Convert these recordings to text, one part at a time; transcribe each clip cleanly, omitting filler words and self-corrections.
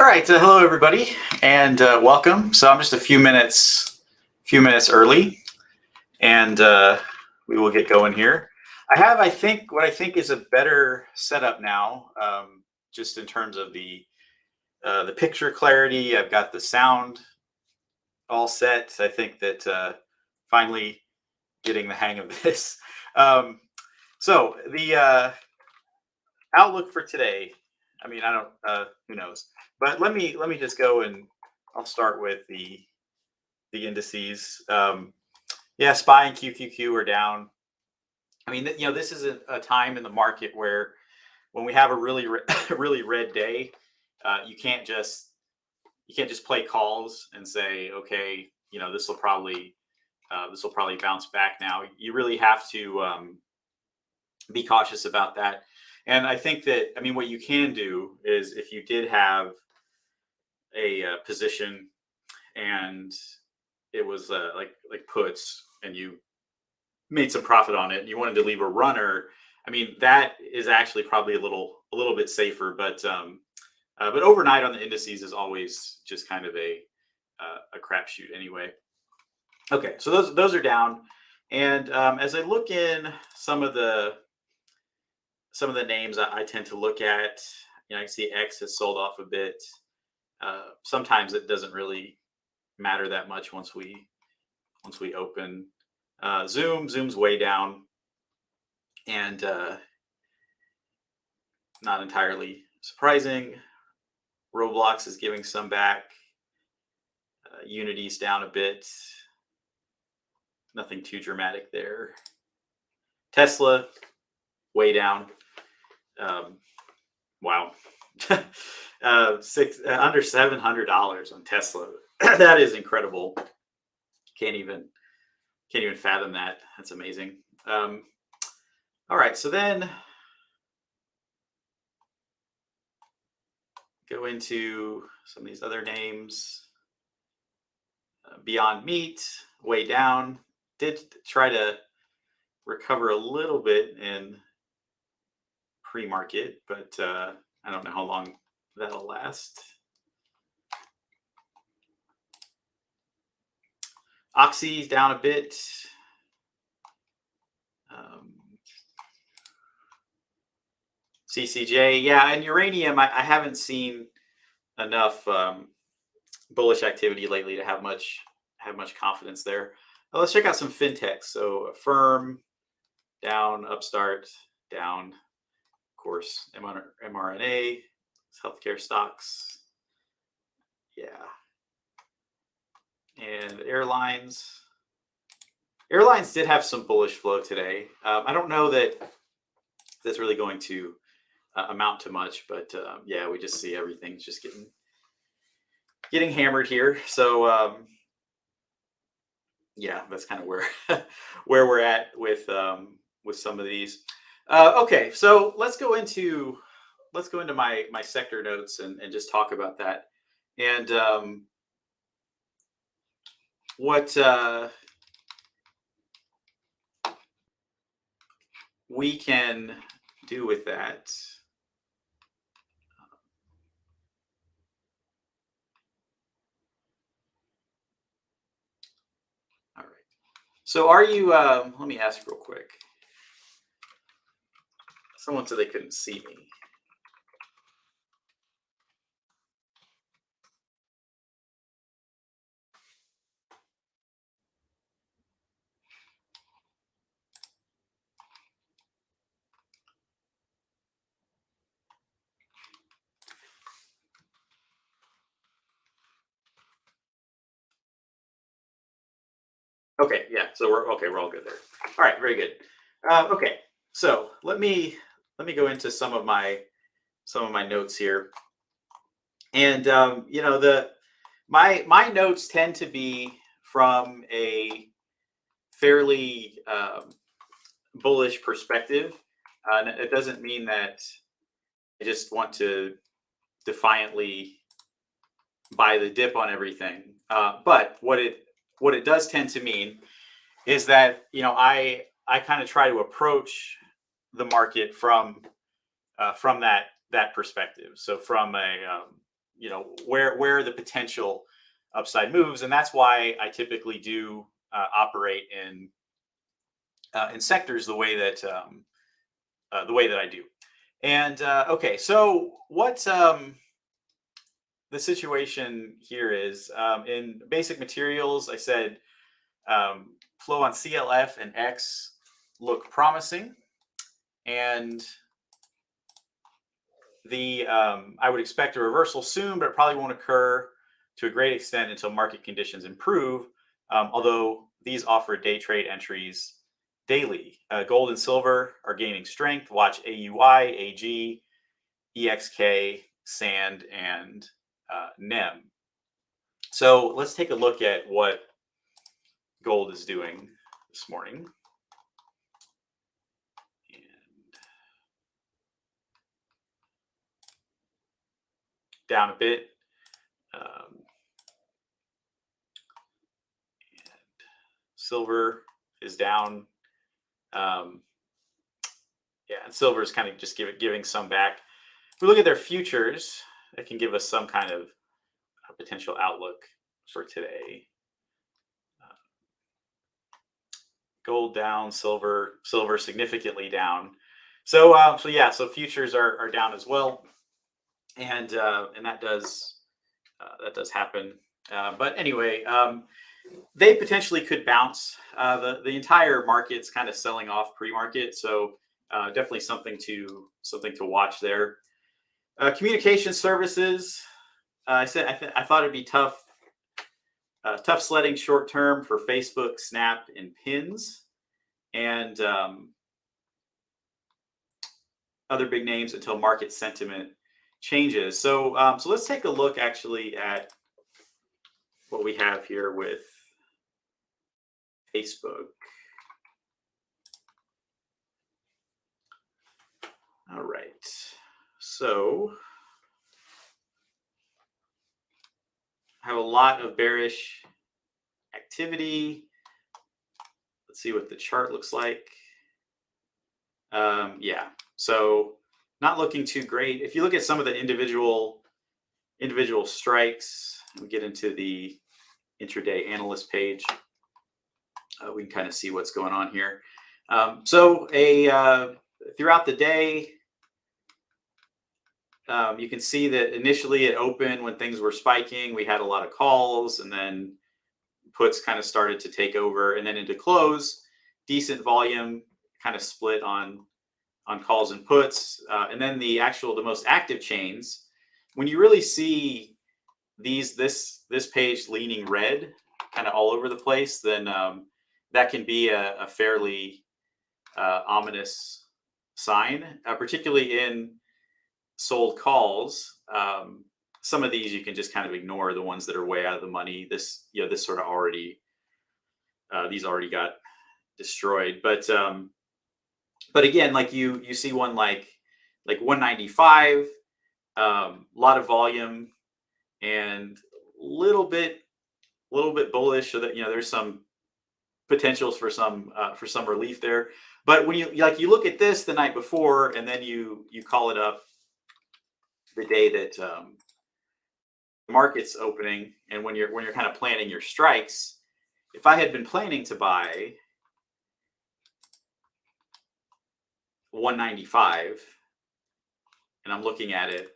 All right, hello everybody, and welcome. So I'm just a few minutes early, and we will get going here. I think, what I think is a better setup now, just in terms of the picture clarity. I've got the sound all set. I think that finally getting the hang of this. So the outlook for today. I mean, I don't. Who knows? But let me just go, and I'll start with the indices. Yeah, SPY and QQQ are down. I mean, this is a time in the market where when we have a really really red day, you can't just play calls and say, okay, this will probably bounce back now. You really have to be cautious about that. And I think that, I mean, what you can do is, if you did have a position and it was like puts, and you made some profit on it and you wanted to leave a runner, I mean, that is actually probably a little bit safer. But overnight on the indices is always just kind of a crapshoot anyway. Okay, so those are down. And as I look in some of the names I tend to look at, I can see X has sold off a bit. Sometimes it doesn't really matter that much once we open. Zoom's way down, and not entirely surprising. Roblox is giving some back. Unity's down a bit. Nothing too dramatic there. Tesla way down. Wow. Under $700 on Tesla. That is incredible. Can't even fathom that. That's amazing. All right, so then go into some of these other names. Beyond Meat, way down. Did try to recover a little bit in pre-market, but I don't know how long that'll last. Oxy's down a bit. CCJ, yeah, and uranium, I haven't seen enough bullish activity lately to have much confidence there. Well, let's check out some fintechs. So Affirm down, Upstart down, of course, mRNA, healthcare stocks, yeah, and airlines. Airlines did have some bullish flow today. I don't know that that's really going to amount to much, but yeah, we just see everything's just getting hammered here. So yeah, that's kind of where where we're at with some of these. Okay, so let's go into my sector notes and just talk about that, and what we can do with that. All right. So are you, let me ask real quick. Someone said they couldn't see me. Okay, yeah. So we're all good there. All right, very good. Okay, so let me go into some of my notes here, and my notes tend to be from a fairly bullish perspective. And it doesn't mean that I just want to defiantly buy the dip on everything. But what it does tend to mean is that I kind of try to approach the market from that perspective. So from where the potential upside moves, and that's why I typically do operate in sectors the way that I do. And okay, so what the situation here is, in basic materials, I said flow on CLF and X look promising, and I would expect a reversal soon, but it probably won't occur to a great extent until market conditions improve. Although these offer day trade entries daily. Gold and silver are gaining strength. Watch AUY, AG, EXK, SAND, and NEM. So let's take a look at what gold is doing this morning. And down a bit. And silver is down. Yeah, and silver is kind of just giving some back. If we look at their futures, that can give us some kind of potential outlook for today. Gold down, silver significantly down. So so futures are down as well, and that does happen. But anyway, they potentially could bounce. The entire market's kind of selling off pre-market, so definitely something to watch there. Communication services. I thought it'd be tough sledding short term for Facebook, Snap, and Pins, and other big names until market sentiment changes. So let's take a look actually at what we have here with Facebook. All right, so I have a lot of bearish activity. Let's see what the chart looks like. Yeah, so not looking too great. If you look at some of the individual strikes, we get into the intraday analyst page. We can kind of see what's going on here. So throughout the day, you can see that initially it opened when things were spiking. We had a lot of calls, and then puts kind of started to take over, and then into close, decent volume, kind of split on calls and puts, and then the most active chains. When you really see this page leaning red, kind of all over the place, then that can be a fairly ominous sign, particularly in sold calls. Some of these you can just kind of ignore, the ones that are way out of the money. This sort of already, these already got destroyed. But again, like you see one like 195, a lot of volume and little bit bullish, so that there's some potentials for some relief there. But when you look at this the night before, and then you call it up the day that the market's opening, and when you're kind of planning your strikes, if I had been planning to buy 195 and I'm looking at it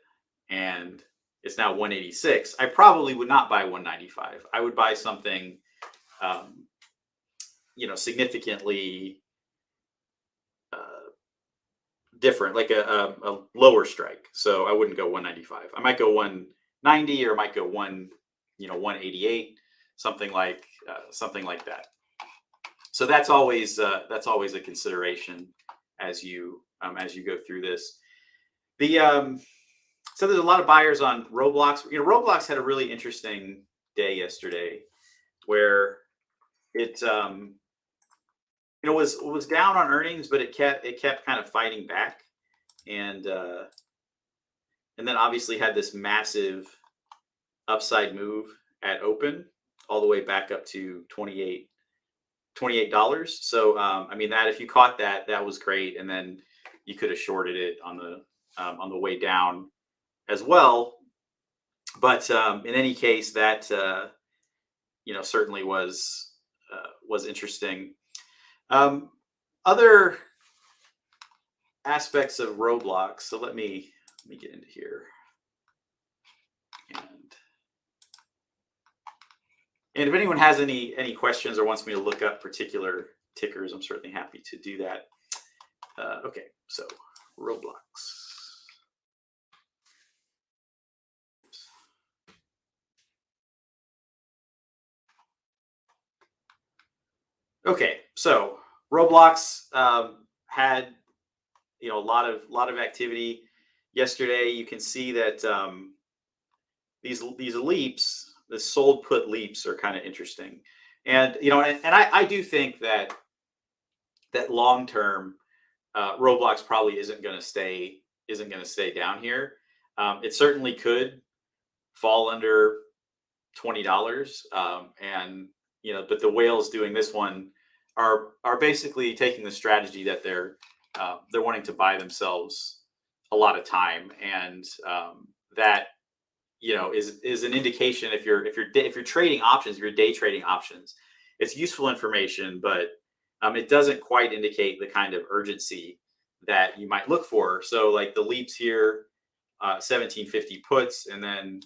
and it's now 186, I probably would not buy 195. I would buy something significantly different, like a lower strike. So I wouldn't go 195. I might go 190, or I might go 188, something like that. So that's always a consideration as you go through this. So there's a lot of buyers on Roblox. Roblox had a really interesting day yesterday, where it was down on earnings, but it kept kind of fighting back, and then obviously had this massive upside move at open, all the way back up to $28. So that, if you caught that was great, and then you could have shorted it on the way down as well. But in any case, that certainly was interesting. Um, Other aspects of Roblox. So let me get into here, and if anyone has any questions or wants me to look up particular tickers, I'm certainly happy to do that. Okay, so Roblox. Okay, so Roblox had a lot of activity yesterday. You can see that these leaps, the sold put leaps, are kind of interesting, and I do think that long term, Roblox probably isn't going to stay down here. It certainly could fall under $20, and but the whales doing this one are basically taking the strategy that they're wanting to buy themselves a lot of time, and that is an indication if you're trading options, if you're day trading options, it's useful information, but it doesn't quite indicate the kind of urgency that you might look for. So like the leaps here, 1750 puts, and then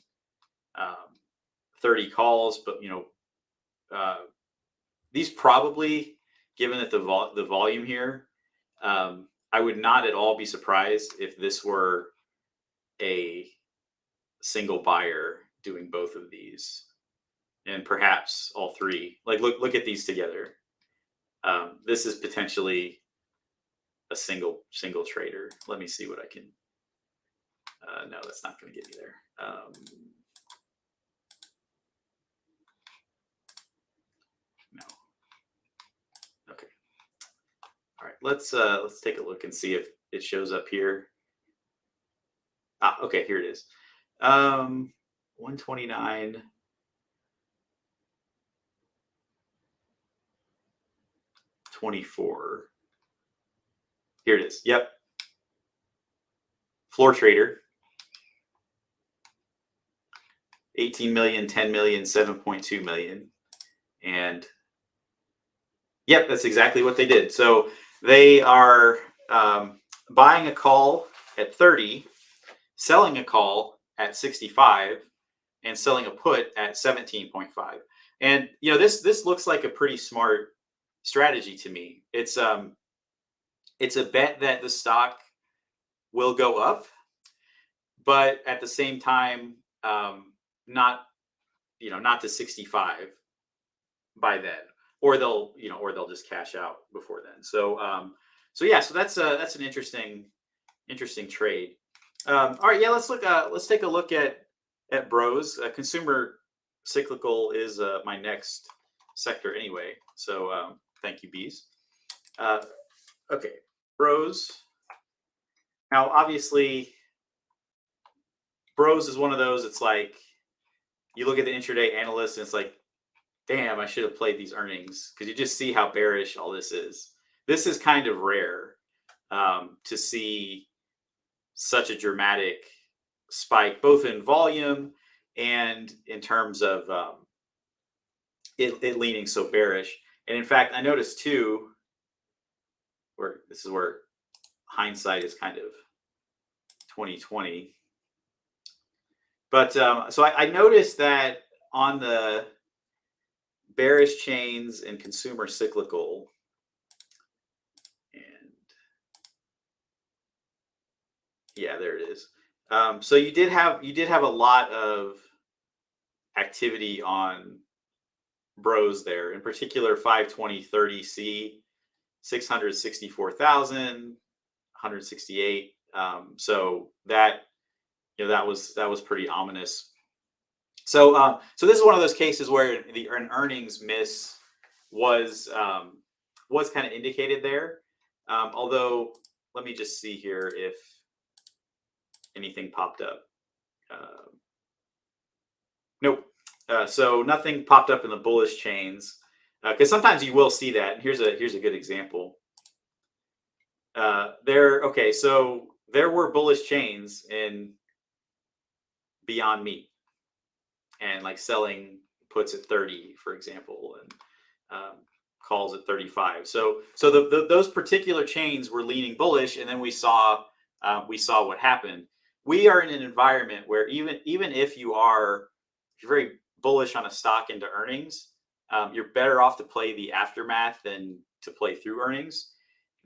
um, 30 calls, but uh, these probably, given that the volume here, I would not at all be surprised if this were a single buyer doing both of these, and perhaps all three. Like look at these together. This is potentially a single trader. Let me see what I can. No, that's not going to get me there. No. Okay. All right. Let's take a look and see if it shows up here. Okay, here it is. 129. 24. Here it is. Yep. Floor trader. 18 million, 10 million, 7.2 million. And yep, that's exactly what they did. So they are buying a call at 30, selling a call at 65, and selling a put at 17.5. And this looks like a pretty smart strategy to me. It's a bet that the stock will go up, but at the same time, not not to 65 by then, or they'll just cash out before then. So yeah, so that's an interesting trade. All right, yeah, let's take a look at Bros. Consumer cyclical is my next sector anyway. So thank you, bees. Okay, Bros. Now, obviously, Bros is one of those. It's like you look at the intraday analyst, and it's like, damn, I should have played these earnings, because you just see how bearish all this is. This is kind of rare to see such a dramatic spike, both in volume and in terms of it leaning so bearish. And in fact, I noticed too, where this is where hindsight is kind of 2020. But so I noticed that on the bearish chains and consumer cyclical, and yeah, there it is. So you did have a lot of activity on Bros there, in particular 520/30C, 664,000, 168. So that that was pretty ominous. So so this is one of those cases where an earnings miss was kind of indicated there. Although, let me just see here if anything popped up. Nope. So nothing popped up in the bullish chains, because sometimes you will see that. And here's a good example. Okay, so there were bullish chains in Beyond Meat. and like selling puts at 30, for example, and calls at 35. So those particular chains were leaning bullish, and then we saw what happened. We are in an environment where even if you're very bullish on a stock into earnings, you're better off to play the aftermath than to play through earnings.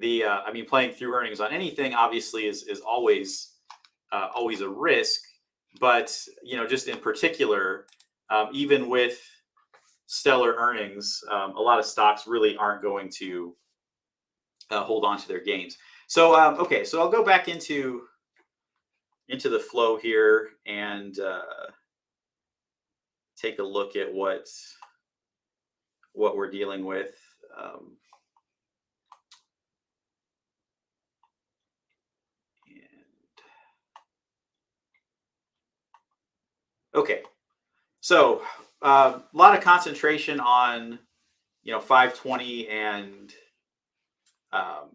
I mean, playing through earnings on anything obviously is always a risk, but just in particular, even with stellar earnings, a lot of stocks really aren't going to hold on to their gains. So okay, so I'll go back into the flow here and take a look at what we're dealing with. Okay, so a lot of concentration on 520 and on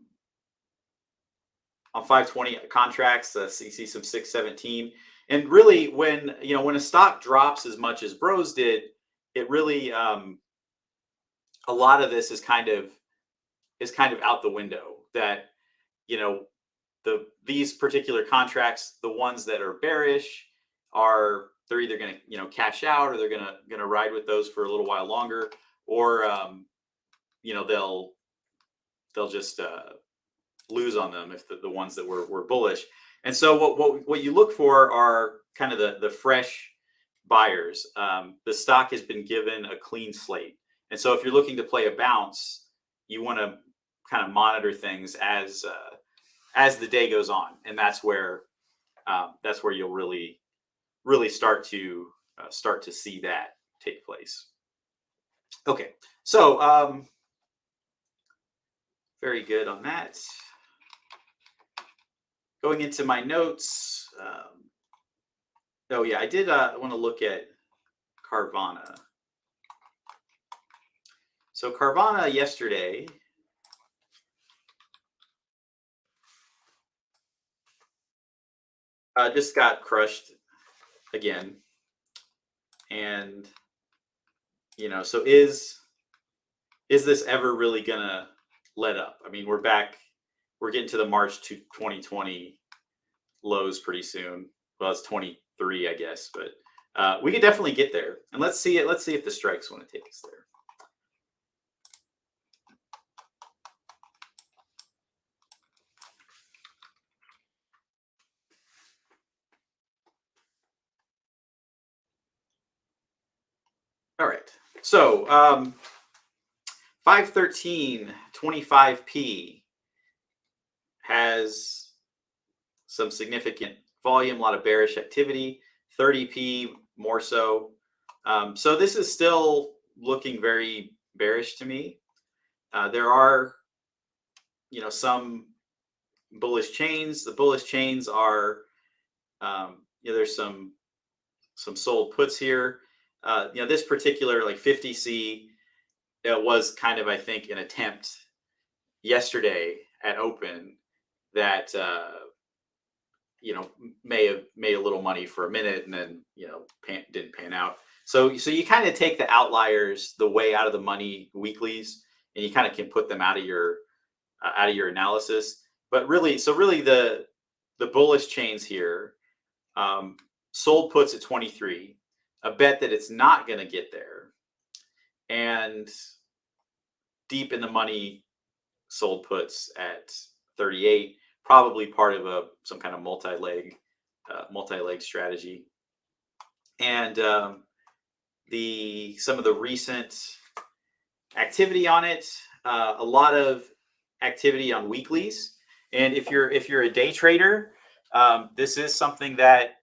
520 contracts. So you see some 617, and really when a stock drops as much as Bros did, it really a lot of this is kind of out the window. That these particular contracts, the ones that are bearish, they're either going to cash out, or they're going to ride with those for a little while longer, or they'll just lose on them if the ones that were bullish. And so what you look for are kind of the fresh buyers. The stock has been given a clean slate, and so if you're looking to play a bounce, you want to kind of monitor things as the day goes on, and that's where you'll really start to see that take place. Okay, so very good on that. Going into my notes. Oh yeah, I did want to look at Carvana. So Carvana yesterday just got crushed again, and so is this ever really gonna let up? I mean, we're getting to the March 2020 lows pretty soon. Well, it's 23, I guess, but we could definitely get there. And let's see if the strikes want to take us there. All right. So 513 25p has some significant volume, a lot of bearish activity. 30p more so. So this is still looking very bearish to me. There are some bullish chains. The bullish chains are there's some sold puts here. This particular like 50C, it was kind of, I think, an attempt yesterday at open that may have made a little money for a minute, and then didn't pan out. So you kind of take the outliers, the way out of the money weeklies, and you kind of can put them out of your analysis. But really the bullish chains here, sold puts at 23, a bet that it's not going to get there, and deep in the money sold puts at 38, probably part of some kind of multi-leg strategy. And some of the recent activity on it, a lot of activity on weeklies. And if you're a day trader, this is something that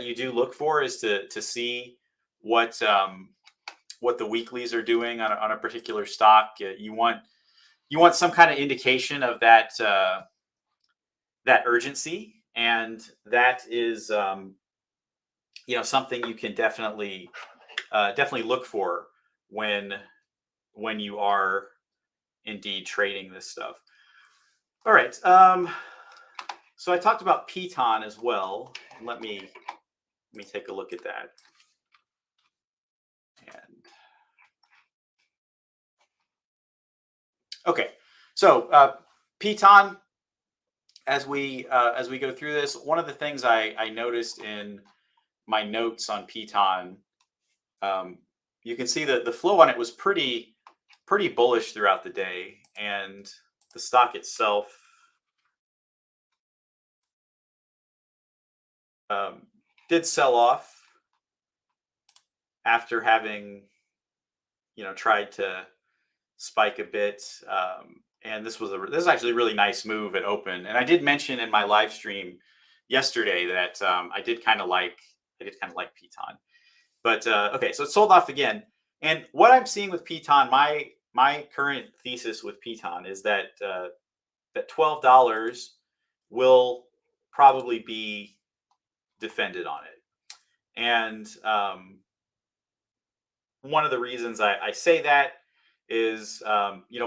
you do look for, is to see what the weeklies are doing on a particular stock. You want some kind of indication of that urgency, and that is something you can definitely look for when you are indeed trading this stuff. All right. So I talked about Piton as well. Let me take a look at that. Okay, so Piton, as we go through this, one of the things I noticed in my notes on Piton, you can see that the flow on it was pretty bullish throughout the day, and the stock itself did sell off after having tried to spike a bit. And this is actually a really nice move at open. And I did mention in my live stream yesterday that I did kind of like Piton. But okay, so it sold off again. And what I'm seeing with Piton, my current thesis with Piton is that that $12 will probably be defended on it. And one of the reasons I say that is,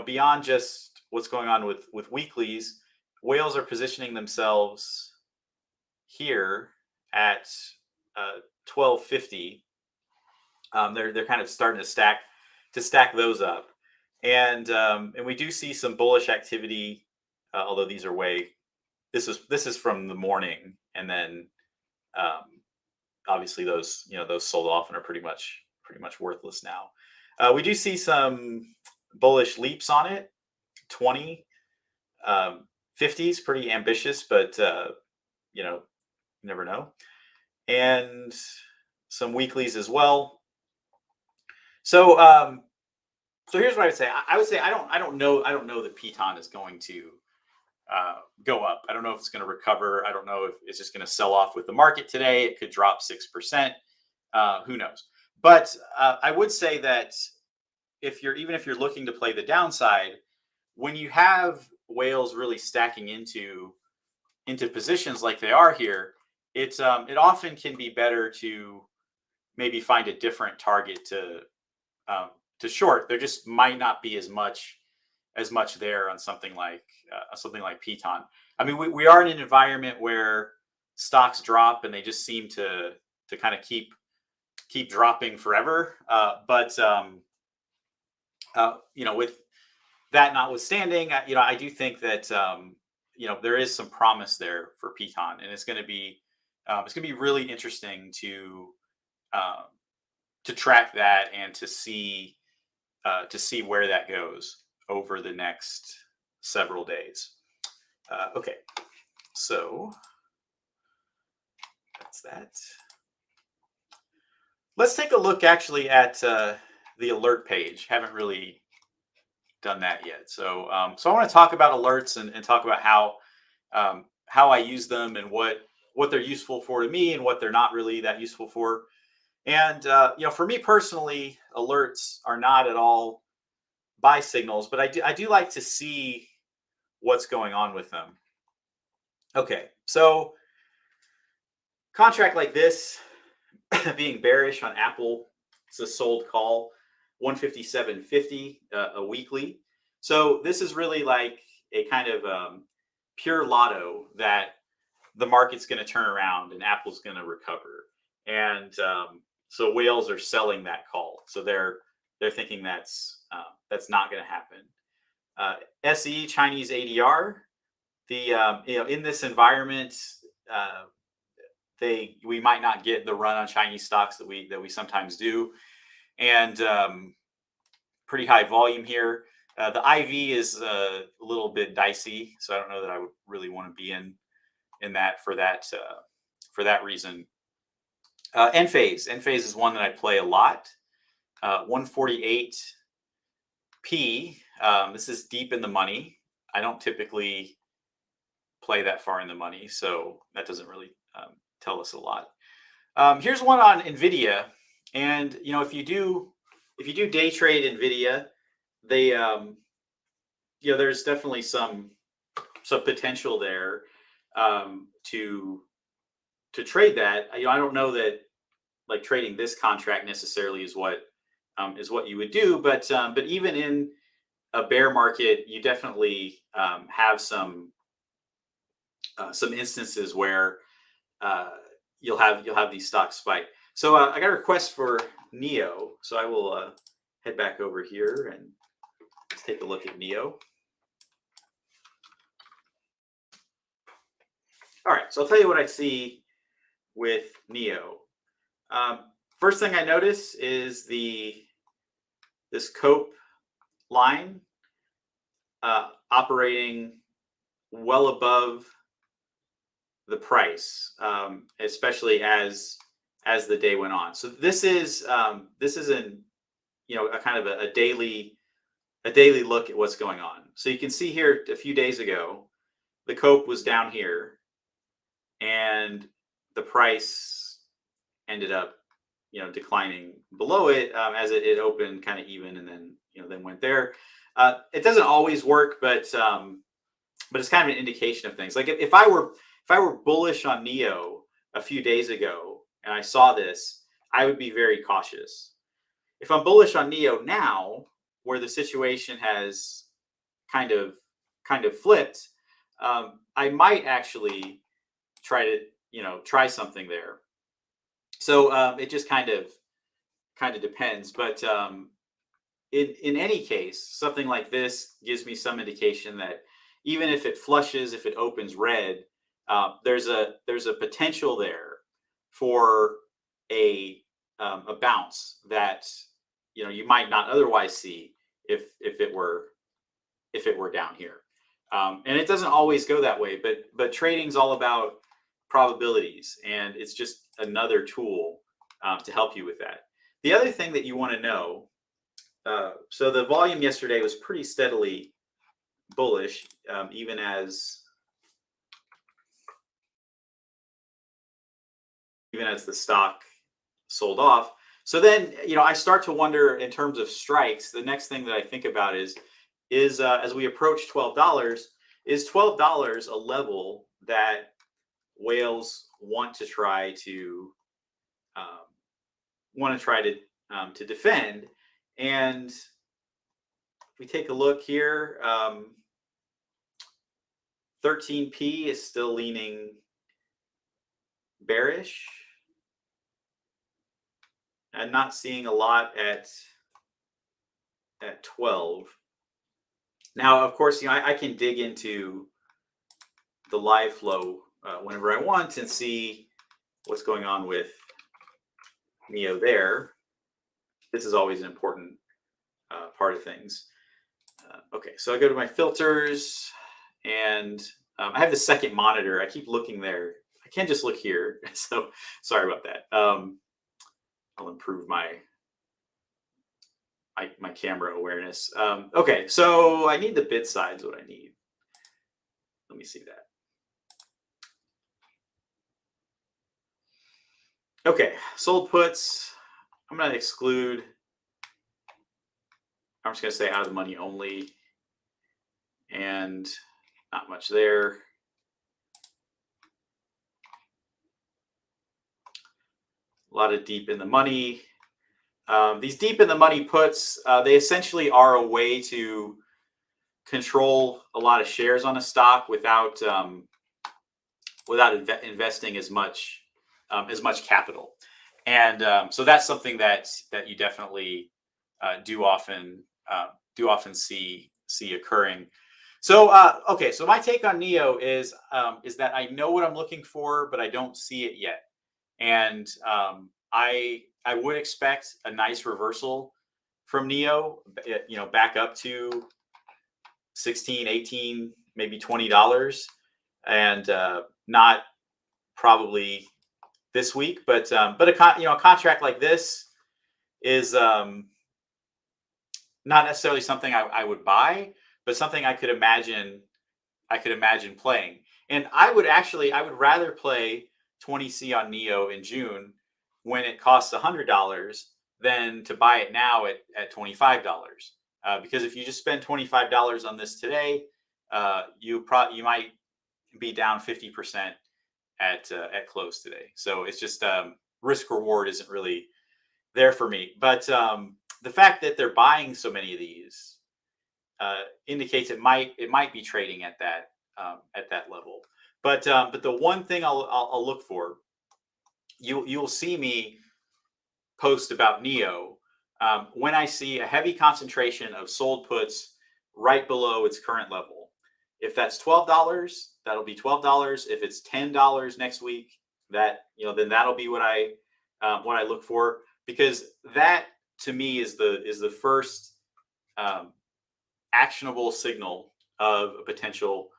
beyond just what's going on with weeklies, whales are positioning themselves here at 1250. They're kind of starting to stack those up, and we do see some bullish activity. Although these are this is from the morning, and then um, obviously those sold off and are pretty much worthless now. We do see some bullish leaps on it. 20, 50 is pretty ambitious, but you never know. And some weeklies as well. So so here's what I would say. I would say I don't know that Piton is going to go up. I don't know if it's going to recover. I don't know if it's just going to sell off with the market today. It could drop 6%. Who knows? But I would say that even if you're looking to play the downside, when you have whales really stacking into positions like they are here, it often can be better to maybe find a different target to short. There just might not be as much there on something like Piton. I mean, we are in an environment where stocks drop and they just seem to kind of keep dropping forever. But with that notwithstanding, I do think that there is some promise there for Piton, and it's going to be really interesting to track that and to see where that goes over the next several days. Okay, so that's that. Let's take a look actually at the alert page. Haven't really done that yet. So so I want to talk about alerts and talk about how I use them and what they're useful for to me and what they're not really that useful for. And for me personally, alerts are not at all buy signals, but I do like to see what's going on with them. Okay, so contract like this being bearish on Apple, it's a sold call, 157.50 a weekly. So this is really like a kind of pure lotto that the market's going to turn around and Apple's going to recover. And so whales are selling that call. So they're thinking that's not going to happen. SE Chinese ADR, the in this environment, we might not get the run on Chinese stocks that we sometimes do, and pretty high volume here. The IV is a little bit dicey, so I don't know that I would really want to be in that for that reason. Enphase is one that I play a lot. 148p. This is deep in the money. I don't typically play that far in the money, so that doesn't really tell us a lot. Here's one on Nvidia, and if you do day trade Nvidia, they there's definitely some potential there to trade that. I don't know that like trading this contract necessarily is what you would do, but even in a bear market, you definitely have some instances where you'll have these stocks spike. So I got a request for Neo, so I will head back over here and take a look at NEO. All right, so I'll tell you what I see with NEO. First thing I notice is this COPE line operating well above the price, especially as the day went on. So this is a kind of a daily look at what's going on. So you can see here a few days ago, the COPE was down here, and the price ended up declining below it as it opened kind of even, and then went there. It doesn't always work, but it's kind of an indication of things. Like if I were bullish on NEO a few days ago and I saw this, I would be very cautious. If I'm bullish on NEO now, where the situation has kind of flipped, I might actually try something there. So it just kind of depends. But in any case, something like this gives me some indication that even if it flushes, if it opens red, there's a potential there for a bounce that you might not otherwise see if it were down here. And it doesn't always go that way, but trading's all about probabilities, and it's just another tool to help you with that. The other thing that you want to know, so the volume yesterday was pretty steadily bullish, even as the stock sold off. So then, I start to wonder in terms of strikes. The next thing that I think about is as we approach $12, is $12 a level that whales want to try to defend? And if we take a look here, 13p is still leaning bearish. I'm not seeing a lot at 12. Now, of course, I can dig into the live flow whenever I want and see what's going on with NEO there. This is always an important part of things. Okay, so I go to my filters, and I have the second monitor. I keep looking there. I can't just look here, so sorry about that. I'll improve my camera awareness. Okay, so I need the bid size. What I need. Let me see that. Okay, sold puts. I'm going to exclude. I'm just going to say out of the money only, and not much there. A lot of deep in the money. These deep in the money puts, they essentially are a way to control a lot of shares on a stock without investing as much capital. And so that's something that you definitely do often see occurring. So okay, so my take on NEO is that I know what I'm looking for, but I don't see it yet. And I would expect a nice reversal from NEO, back up to $16, $18, maybe $20, and not probably this week, but a contract like this is not necessarily something I would buy, but something I could imagine playing. And I would rather play 20C on NEO in June when it costs $100 than to buy it now at $25. Because if you just spend $25 on this today, you might be down 50% at close today. So it's just risk reward isn't really there for me. But the fact that they're buying so many of these indicates it might be trading at that level. But the one thing I'll look for, you'll see me post about NEO when I see a heavy concentration of sold puts right below its current level. If that's $12, that'll be $12. If it's $10 next week, that then that'll be what I look for, because that to me is the first actionable signal of a potential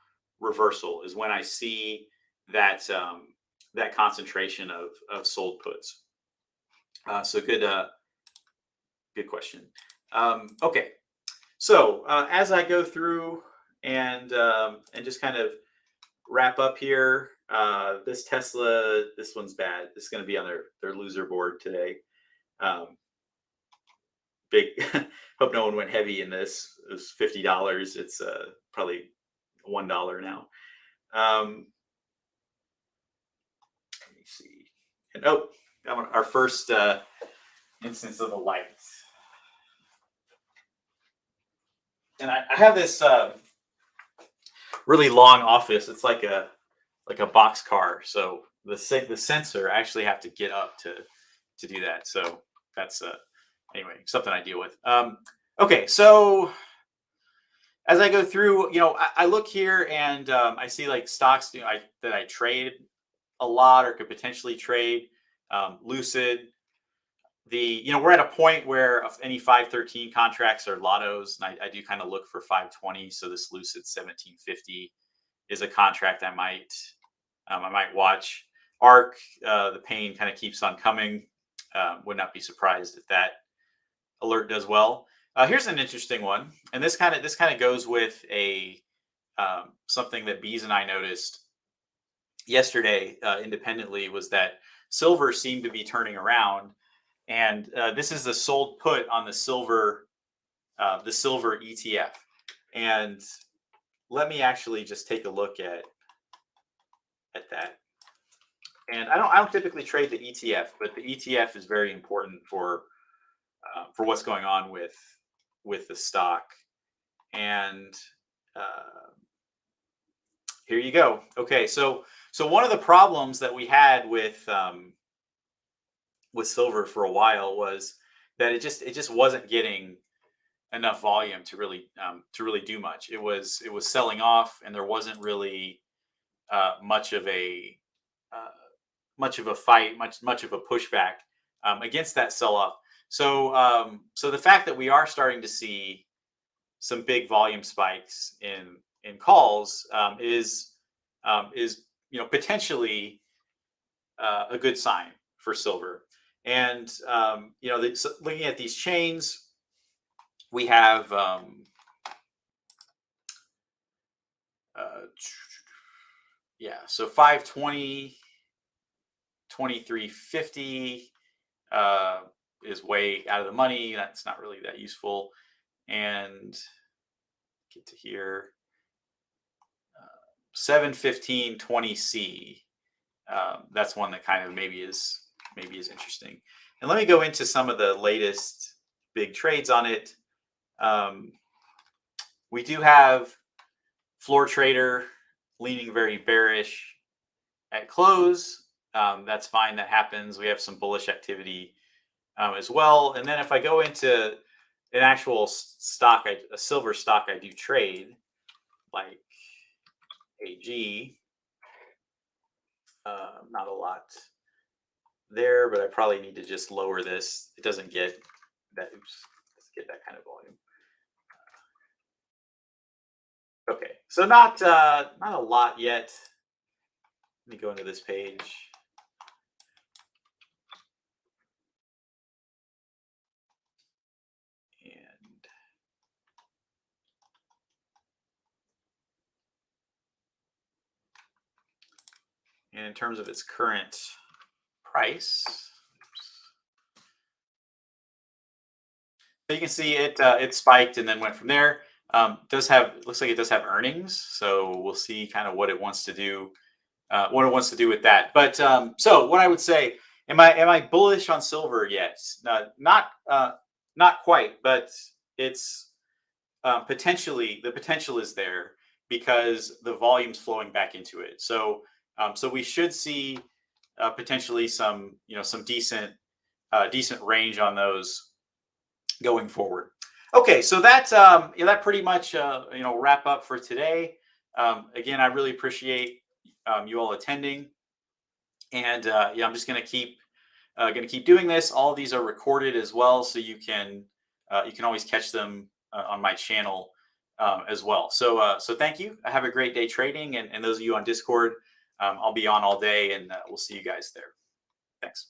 reversal, is when I see that that concentration of sold puts. So good question. Okay, so as I go through and just kind of wrap up here, this Tesla, this one's bad. This is going to be on their loser board today. Big. Hope no one went heavy in this. It was $50. It's probably $1 now. Let me see. And our first instance of a light. And I have this really long office. It's like a box car. So the sensor, I actually have to get up to do that. So that's anyway, something I deal with. Okay, so as I go through, I look here and I see like stocks that I trade a lot or could potentially trade. Lucid. We're at a point where any 513 contracts are lottos, and I do kind of look for 520. So this Lucid 1750 is a contract I might watch. ARC, the pain kind of keeps on coming. Would not be surprised if that alert does well. Here's an interesting one, and this kind of goes with a something that Bees and I noticed yesterday independently, was that silver seemed to be turning around, and this is the sold put on the silver ETF. And let me actually just take a look at that. And I don't typically trade the ETF, but the ETF is very important for what's going on with the stock. And here you go. Okay, so one of the problems that we had with silver for a while was that it just wasn't getting enough volume to really do much. It was selling off, and there wasn't really much of a fight, much of a pushback against that sell-off. So the fact that we are starting to see some big volume spikes in calls is potentially a good sign for silver. And looking at these chains, we have so 520, 2350 is way out of the money. That's not really that useful. And get to here, 715 20C. That's one that kind of maybe is interesting. And let me go into some of the latest big trades on it. We do have Floor Trader leaning very bearish at close. That's fine. That happens. We have some bullish activity as well. And then if I go into an actual stock, a silver stock I do trade, like AG, not a lot there, but I probably need to just lower this. It doesn't get that. Oops, let's get that kind of volume. Okay, so not a lot yet. Let me go into this page. And in terms of its current price, so you can see it spiked and then went from there. Looks like it does have earnings, so we'll see kind of what it wants to do, with that. But so what I would say, am I bullish on silver yet? Not quite, but it's potentially, the potential is there because the volume's flowing back into it. So we should see potentially some decent range on those going forward. Okay, so that's that pretty much wrap up for today. Again, I really appreciate you all attending, and I'm just gonna keep doing this. All of these are recorded as well, so you can always catch them on my channel as well. So thank you. Have a great day trading, and those of you on Discord, I'll be on all day, and we'll see you guys there. Thanks.